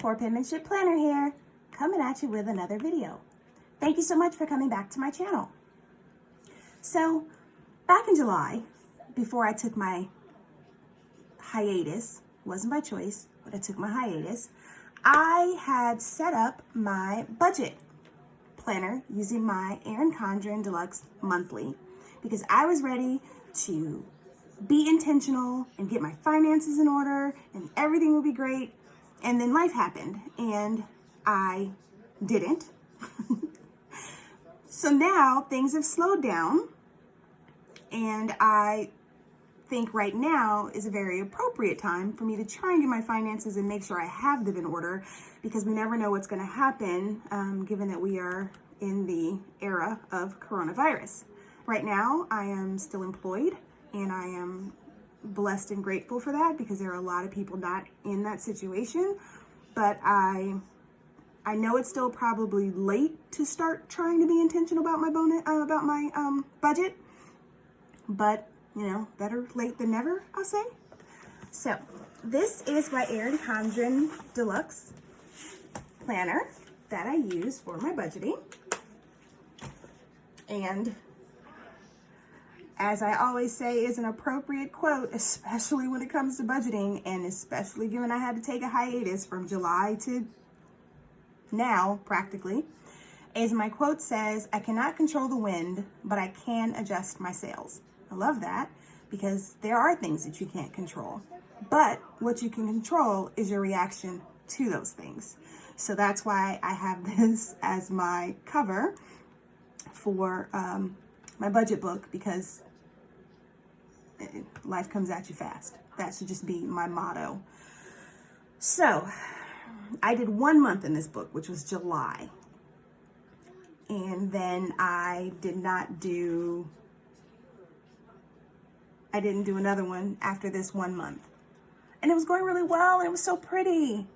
For Penmanship Planner here, coming at you with another video. Thank you so much for coming back to my channel. So, back in July, before I took my hiatus, wasn't by choice, but I took my hiatus, I had set up my budget planner using my Erin Condren Deluxe Monthly because I was ready to be intentional and get my finances in order and everything would be great. And then life happened and I didn't. So now things have slowed down and I think right now is a very appropriate time for me to try and get my finances and make sure I have them in order, because we never know what's going to happen given that we are in the era of coronavirus. Right now I am still employed and I am blessed and grateful for that because there are a lot of people not in that situation. But I know it's still probably late to start trying to be intentional about my budget. But you know, better late than never, I'll say. So this is my Erin Condren Deluxe Planner that I use for my budgeting. And as I always say, is an appropriate quote, especially when it comes to budgeting, and especially given I had to take a hiatus from July to now, practically, is my quote says, "I cannot control the wind, but I can adjust my sails." I love that because there are things that you can't control, but what you can control is your reaction to those things. So that's why I have this as my cover for my budget book, because life comes at you fast. That should just be my motto. So I did 1 month in this book, which was July. And then I didn't do another one after this 1 month. And it was going really well, and it was so pretty.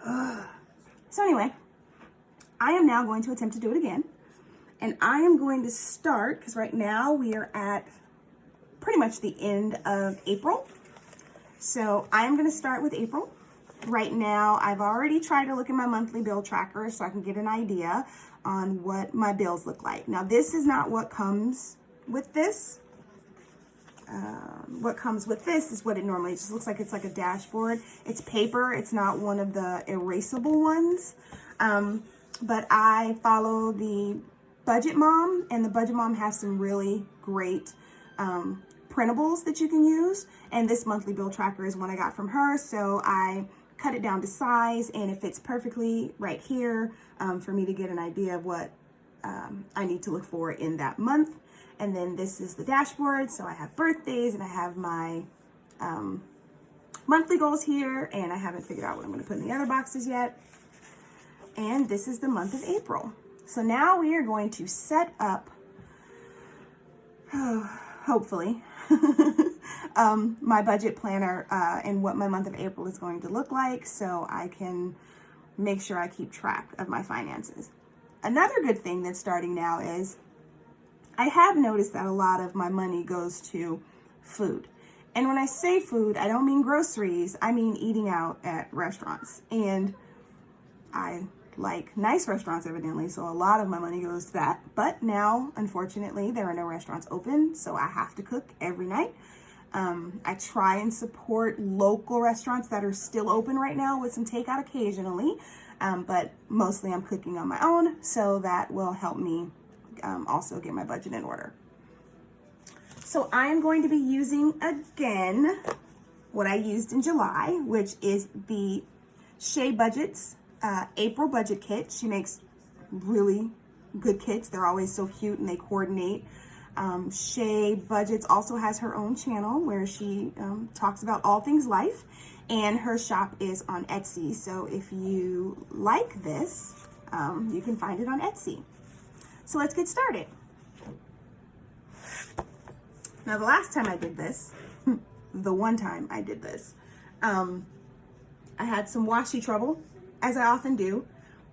So anyway, I am now going to attempt to do it again. And I am going to start, because right now we are at pretty much the end of April. So I am going to start with April. Right now, I've already tried to look at my monthly bill tracker so I can get an idea on what my bills look like. Now, this is not what comes with this. What comes with this is what it normally just looks like. It's like a dashboard. It's paper. It's not one of the erasable ones. But I follow the Budget Mom, and the Budget Mom has some really great printables that you can use. And this monthly bill tracker is one I got from her. So I cut it down to size, and it fits perfectly right here for me to get an idea of what I need to look for in that month. And then this is the dashboard. So I have birthdays and I have my monthly goals here, and I haven't figured out what I'm going to put in the other boxes yet. And this is the month of April. So now we are going to set up, hopefully, my budget planner and what my month of April is going to look like, so I can make sure I keep track of my finances. Another good thing that's starting now is I have noticed that a lot of my money goes to food. And when I say food, I don't mean groceries, I mean eating out at restaurants. And I like nice restaurants, evidently, so a lot of my money goes to that. But now, unfortunately, there are no restaurants open, so I have to cook every night. I try and support local restaurants that are still open right now with some takeout occasionally, but mostly I'm cooking on my own, so that will help me also get my budget in order. So I'm going to be using again what I used in July, which is the Shea Budgets April budget kit. She makes really good kits. They're always so cute and they coordinate. Shea Budgets also has her own channel where she talks about all things life, and her shop is on Etsy. So if you like this, you can find it on Etsy. So let's get started. Now, the last time I did this, the one time I did this, I had some washi trouble, as I often do,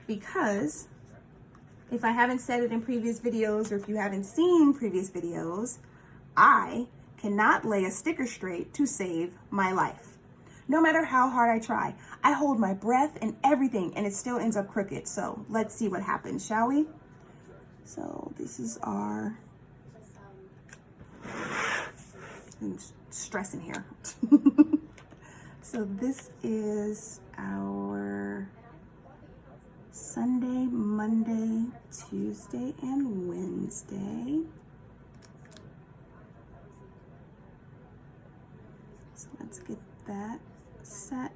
because if I haven't said it in previous videos, or if you haven't seen previous videos, I cannot lay a sticker straight to save my life. No matter how hard I try, I hold my breath and everything and it still ends up crooked. So let's see what happens, shall we? So this is our, I'm stressing here. So this is our Sunday, Monday, Tuesday, and Wednesday. So let's get that set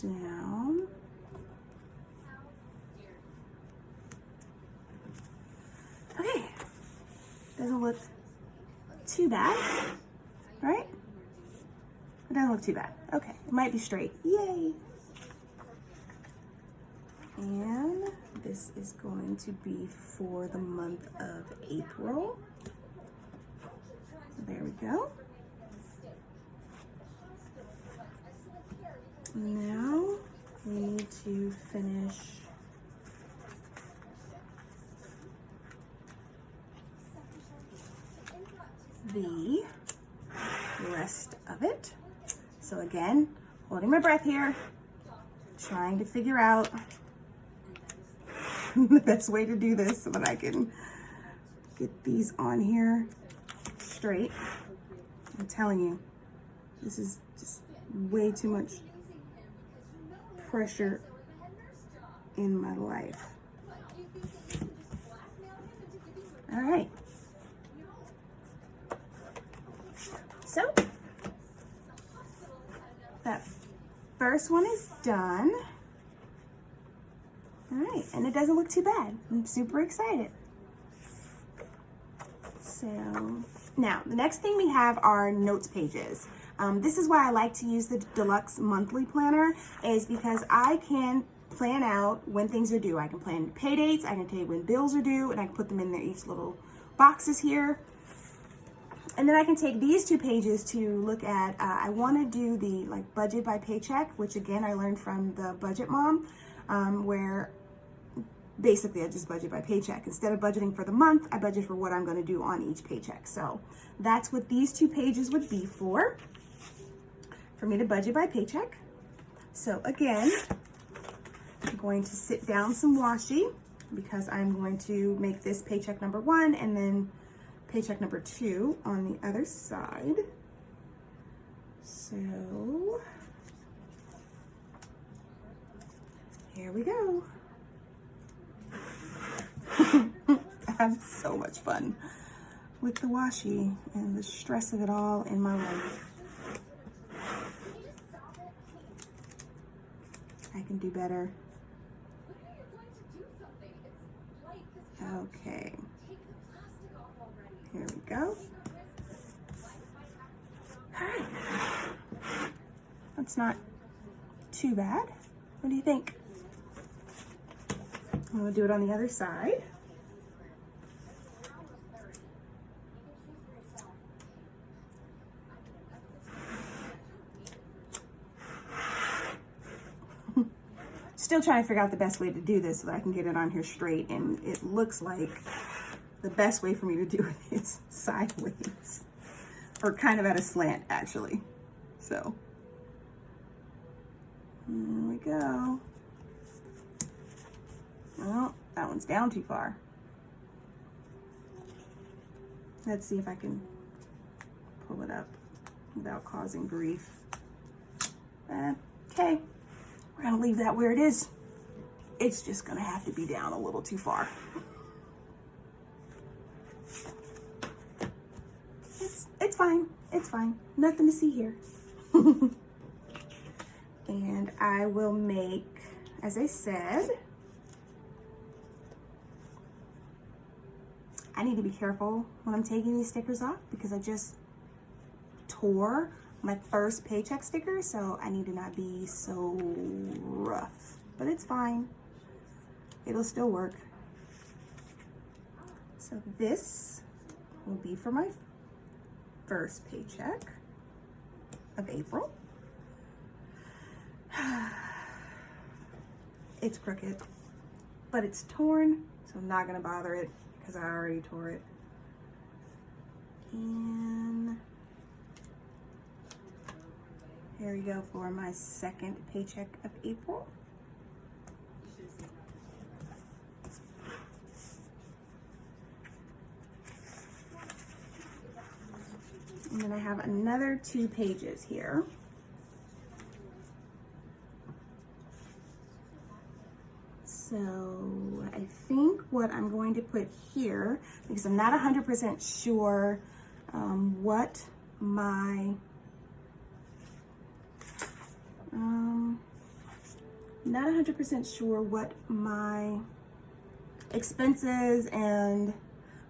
down. Okay, doesn't look too bad, right? It doesn't look too bad. Okay, it might be straight. Yay! And this is going to be for the month of April. So there we go. Now we need to finish the rest of it. So again, holding my breath here, trying to figure out the best way to do this so that I can get these on here straight. I'm telling you, this is just way too much pressure in my life. All right. So that first one is done. All right, and it doesn't look too bad. I'm super excited. So now the next thing we have are notes pages. This is why I like to use the Deluxe Monthly Planner, is because I can plan out when things are due. I can plan pay dates, I can tell you when bills are due, and I can put them in their each little boxes here. And then I can take these 2 pages to look at, I want to do the like budget by paycheck, which again I learned from the Budget Mom, where basically I just budget by paycheck. Instead of budgeting for the month, I budget for what I'm going to do on each paycheck. So that's what these 2 pages would be for me to budget by paycheck. So again, I'm going to sit down some washi because I'm going to make this paycheck number 1 and then paycheck number 2 on the other side. So here we go. I have so much fun with the washi and the stress of it all in my life. I can do better. Okay. Here we go. All right. That's not too bad. What do you think? I'm going to do it on the other side. Still trying to figure out the best way to do this so that I can get it on here straight, and it looks like the best way for me to do it is sideways, or kind of at a slant actually. So here we go. Oh, that one's down too far. Let's see if I can pull it up without causing grief. Okay, we're gonna leave that where it is. It's just gonna have to be down a little too far. It's fine, it's fine. Nothing to see here. And I will make, as I said, I need to be careful when I'm taking these stickers off because I just tore my first paycheck sticker, so I need to not be so rough, but it's fine. It'll still work. So this will be for my first paycheck of April. It's crooked, but it's torn, so I'm not gonna bother it because I already tore it. And There we go for my second paycheck of April. And then I have another 2 pages here. So I think what I'm going to put here, because I'm not 100% sure what my, not 100% sure what my expenses and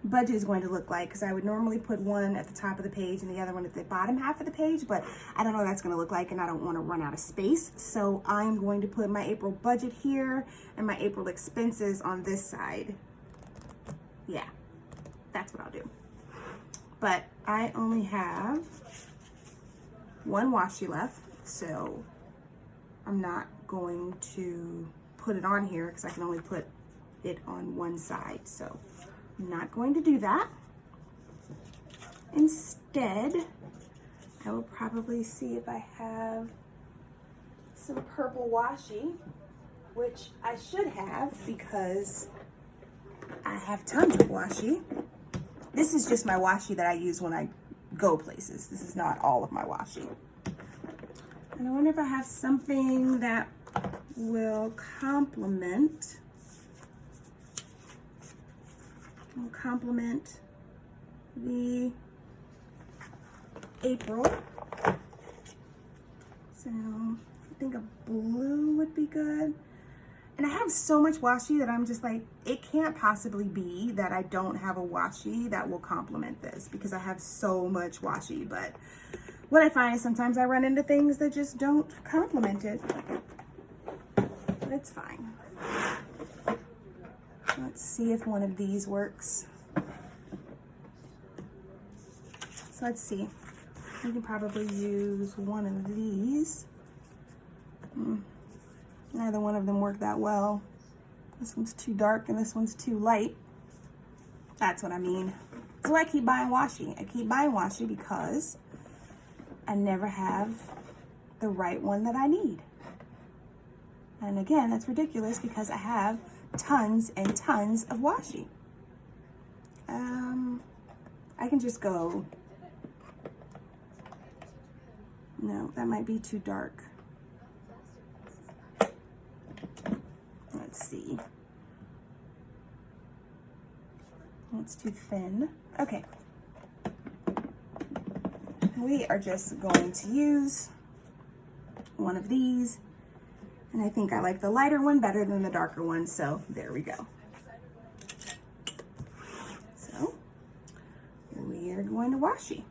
budget is going to look like, because I would normally put one at the top of the page and the other one at the bottom half of the page, but I don't know what that's going to look like and I don't want to run out of space. So I'm going to put my April budget here and my April expenses on this side. Yeah, that's what I'll do. But I only have 1 washi left, so I'm not going to put it on here because I can only put it on one side. So I'm not going to do that. Instead, I will probably see if I have some purple washi, which I should have because I have tons of washi. This is just my washi that I use when I go places. This is not all of my washi. And I wonder if I have something that will complement the April. So I think a blue would be good. And I have so much washi that I'm just like, it can't possibly be that I don't have a washi that will complement this, because I have so much washi. But what I find is sometimes I run into things that just don't complement it. But it's fine. Let's see if one of these works. So let's see. You can probably use one of these. Neither one of them work that well. This one's too dark and this one's too light. That's what I mean. So I keep buying washi. I keep buying washi because I never have the right one that I need. And again, that's ridiculous because I have tons and tons of washi. I can just go, no, that might be too dark. Let's see. It's too thin. Okay. We are just going to use one of these. And I think I like the lighter one better than the darker one, so there we go. So we are going to washi.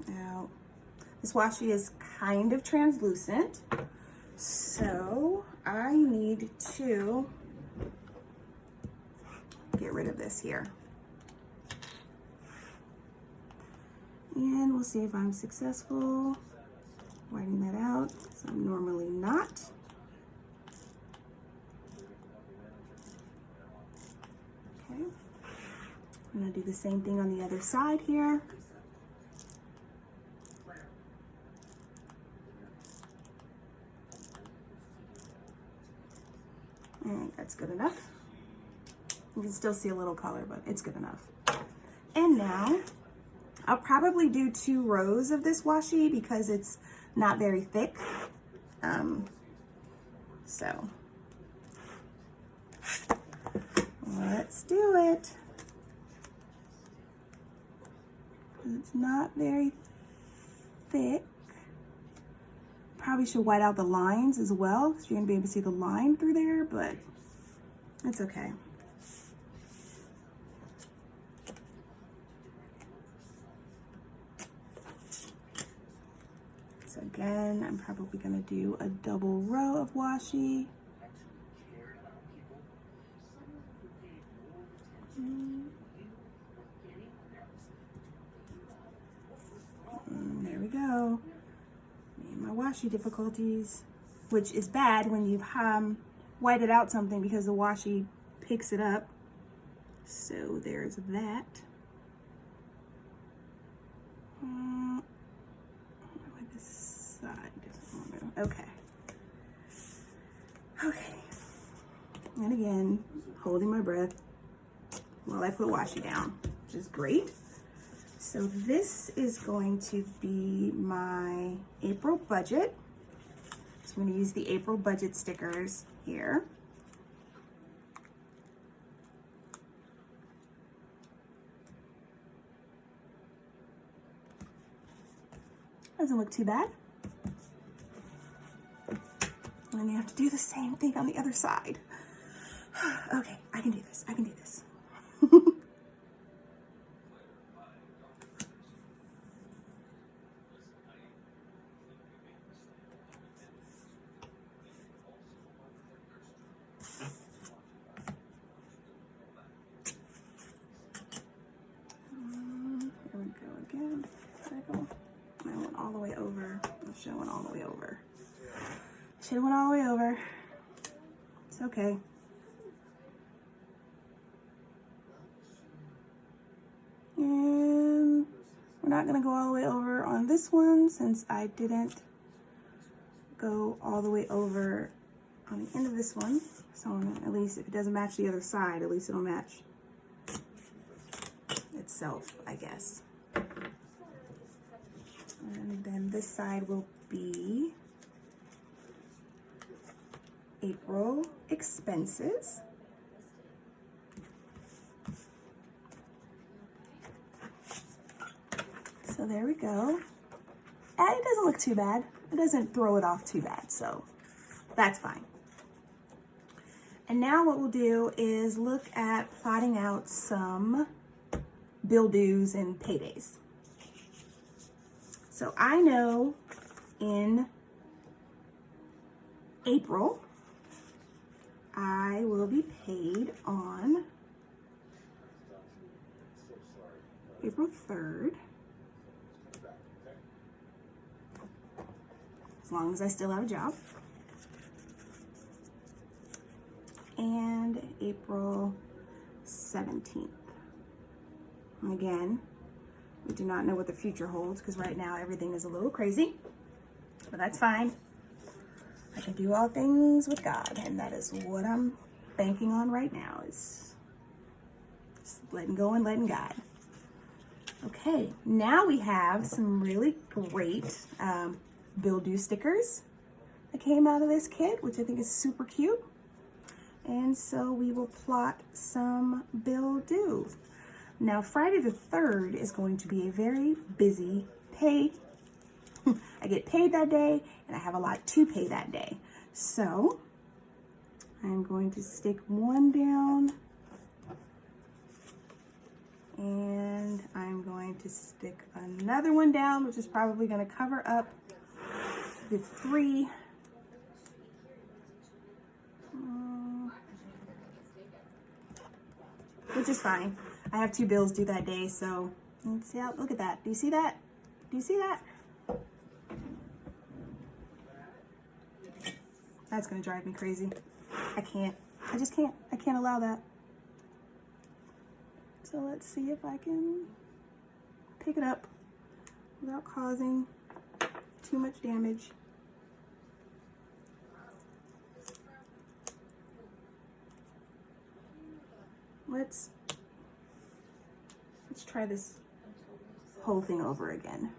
Now, this washi is kind of translucent, so I need to get rid of this here. And we'll see if I'm successful whiting that out. So I'm normally not. Okay. I'm gonna do the same thing on the other side here. I think that's good enough. You can still see a little color, but it's good enough. And now I'll probably do 2 rows of this washi because it's not very thick. So let's do it. It's not very thick. Probably should white out the lines as well, so you're gonna be able to see the line through there, but it's okay. So again, I'm probably gonna do a double row of washi. There we go. And my washi difficulties, which is bad when you've whited out something because the washi picks it up. So there's that. This side. Okay. Okay. And again, holding my breath while I put washi down, which is great. So this is going to be my April budget. So I'm going to use the April budget stickers here. Doesn't look too bad. And then you have to do the same thing on the other side. Okay, I can do this. I can do this. Here we go again. Circle. I went all the way over. I should have went all the way over. Should have went all the way over. It's okay. And we're not gonna go all the way over on this one since I didn't go all the way over on the end of this one. So at least if it doesn't match the other side, at least it'll match itself, I guess. And then this side will be April expenses. So there we go. And it doesn't look too bad. It doesn't throw it off too bad, so that's fine. And now what we'll do is look at plotting out some bill dues and paydays. So I know in April, I will be paid on April 3rd, as long as I still have a job, and April 17th. And again, we do not know what the future holds because right now everything is a little crazy, but that's fine. I can do all things with God, and that is what I'm banking on right now, is just letting go and letting God. Okay, now we have some really great bill due stickers that came out of this kit, which I think is super cute. And so we will plot some bill dues. Now, Friday the 3rd is going to be a very busy pay. I get paid that day, and I have a lot to pay that day. So I'm going to stick one down, and I'm going to stick another one down, which is probably going to cover up the 3. Which is fine. I have 2 bills due that day, so let's see how, look at that. Do you see that? Do you see that? That's gonna drive me crazy. I can't. I just can't. I can't allow that. So let's see if I can pick it up without causing too much damage. Let's try this whole thing over again.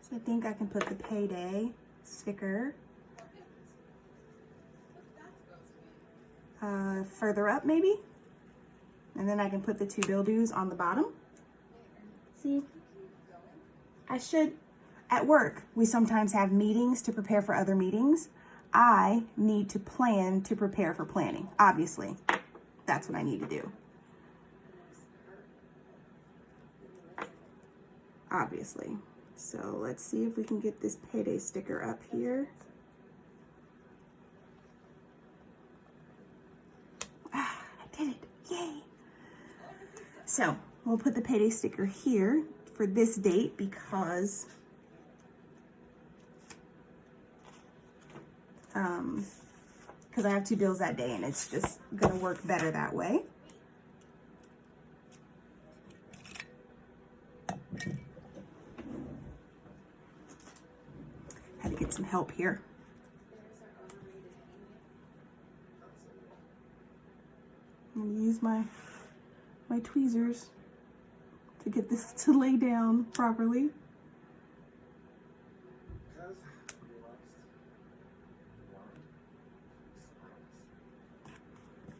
So I think I can put the payday sticker further up maybe, and then I can put the 2 bill dues on the bottom. See, at work, we sometimes have meetings to prepare for other meetings. I need to plan to prepare for planning. Obviously, that's what I need to do. Obviously. So let's see if we can get this payday sticker up here. Ah, I did it. Yay. So we'll put the payday sticker here for this date because because I have 2 bills that day and it's just gonna work better that way. Had to get some help here. I'm gonna use my tweezers to get this to lay down properly.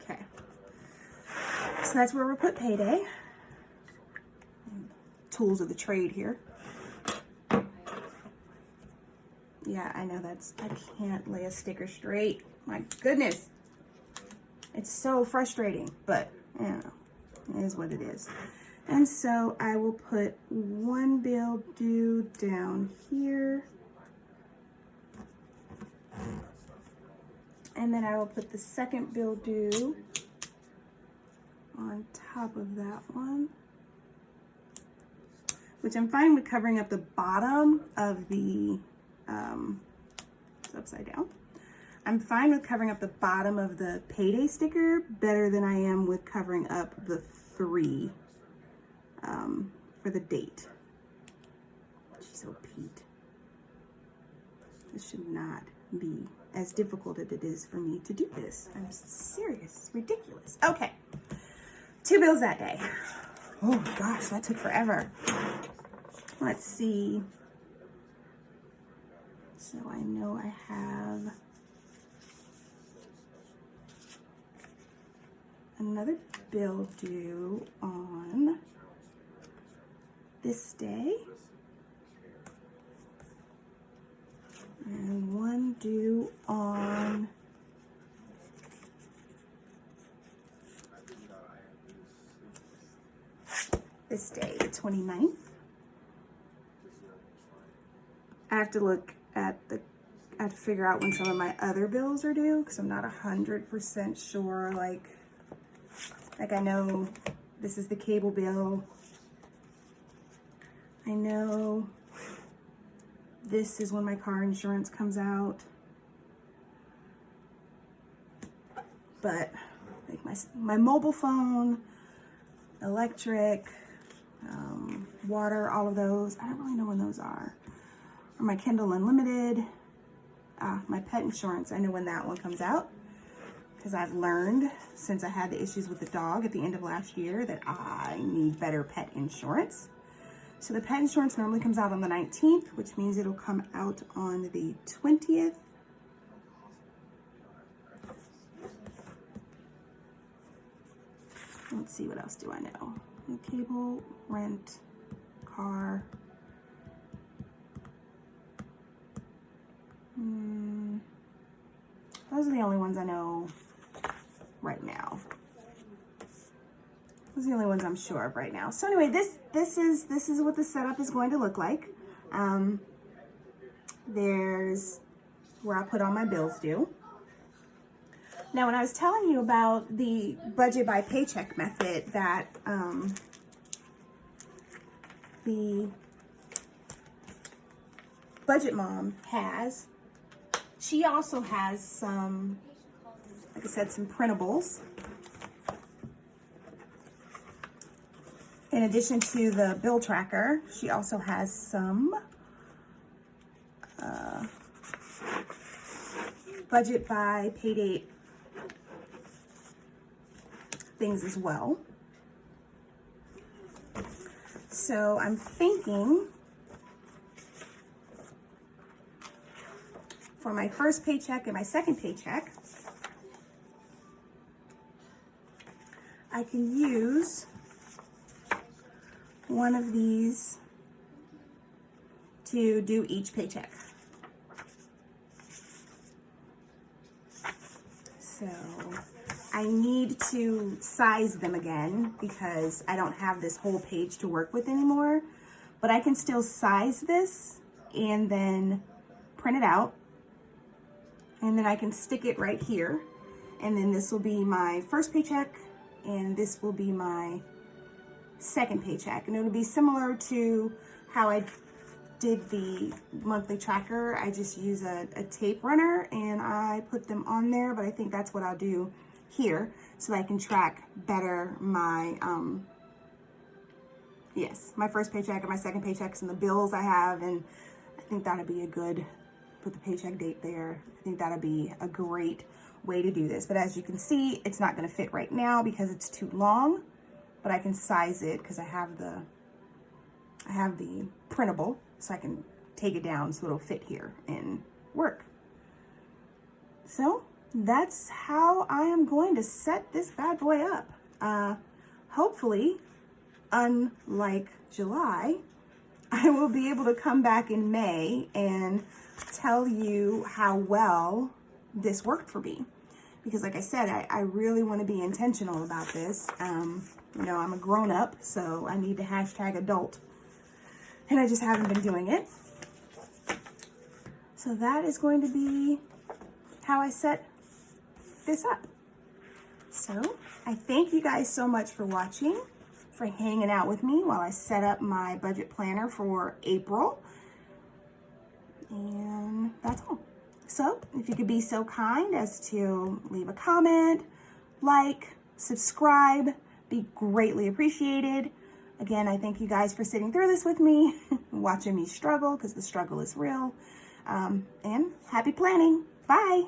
Okay, so that's where we'll put payday. Tools of the trade here. Yeah, I know I can't lay a sticker straight. My goodness. It's so frustrating, but I don't know, it is what it is. And so I will put 1 bill due down here. And then I will put the 2nd bill due on top of that one, which I'm fine with covering up the bottom of the, it's upside down. I'm fine with covering up the bottom of the payday sticker better than I am with covering up the 3 for the date. She's so Pete. This should not be as difficult as it is for me to do this. I'm serious. It's ridiculous. Okay. 2 bills that day. Oh gosh, that took forever. Let's see. So I know I have another bill due on this day. And 1 due on this day, the 29th. I have to look at I have to figure out when some of my other bills are due because I'm not 100% sure. Like I know this is the cable bill. I know this is when my car insurance comes out. But like my mobile phone, electric, water, all of those, I don't really know when those are. Or my Kindle Unlimited, my pet insurance, I know when that one comes out. Because I've learned since I had the issues with the dog at the end of last year that I need better pet insurance. So the pet insurance normally comes out on the 19th, which means it'll come out on the 20th. Let's see, what else do I know? Cable, rent, car. Those are the only ones I know right now. Those are the only ones I'm sure of right now. So anyway, this is what the setup is going to look like. There's where I put all my bills due. Now, when I was telling you about the budget by paycheck method that the Budget Mom has, she also has some, like I said, some printables. In addition to the bill tracker, she also has some budget by pay date things as well. So I'm thinking for my first paycheck and my second paycheck, I can use one of these to do each paycheck. So I need to size them again because I don't have this whole page to work with anymore, but I can still size this and then print it out, and then I can stick it right here, and then this will be my first paycheck and this will be my second paycheck, and it'll be similar to how I did the monthly tracker, I just use a tape runner and I put them on there, but I think that's what I'll do here so I can track better my, yes, my first paycheck and my second paychecks and the bills I have. And I think that'd be a good, put the paycheck date there. I think that'd be a great way to do this. But as you can see, it's not gonna fit right now because it's too long, but I can size it because I have the printable, so I can take it down so it'll fit here and work. So that's how I am going to set this bad boy up. Hopefully, unlike July, I will be able to come back in May and tell you how well this worked for me. Because like I said, I really want to be intentional about this. You know, I'm a grown up, so I need to hashtag adult. And I just haven't been doing it. So that is going to be how I set this up. So I thank you guys so much for watching, for hanging out with me while I set up my budget planner for April. And that's all. So if you could be so kind as to leave a comment, like, subscribe, be greatly appreciated. Again, I thank you guys for sitting through this with me, watching me struggle, because the struggle is real. And happy planning. Bye.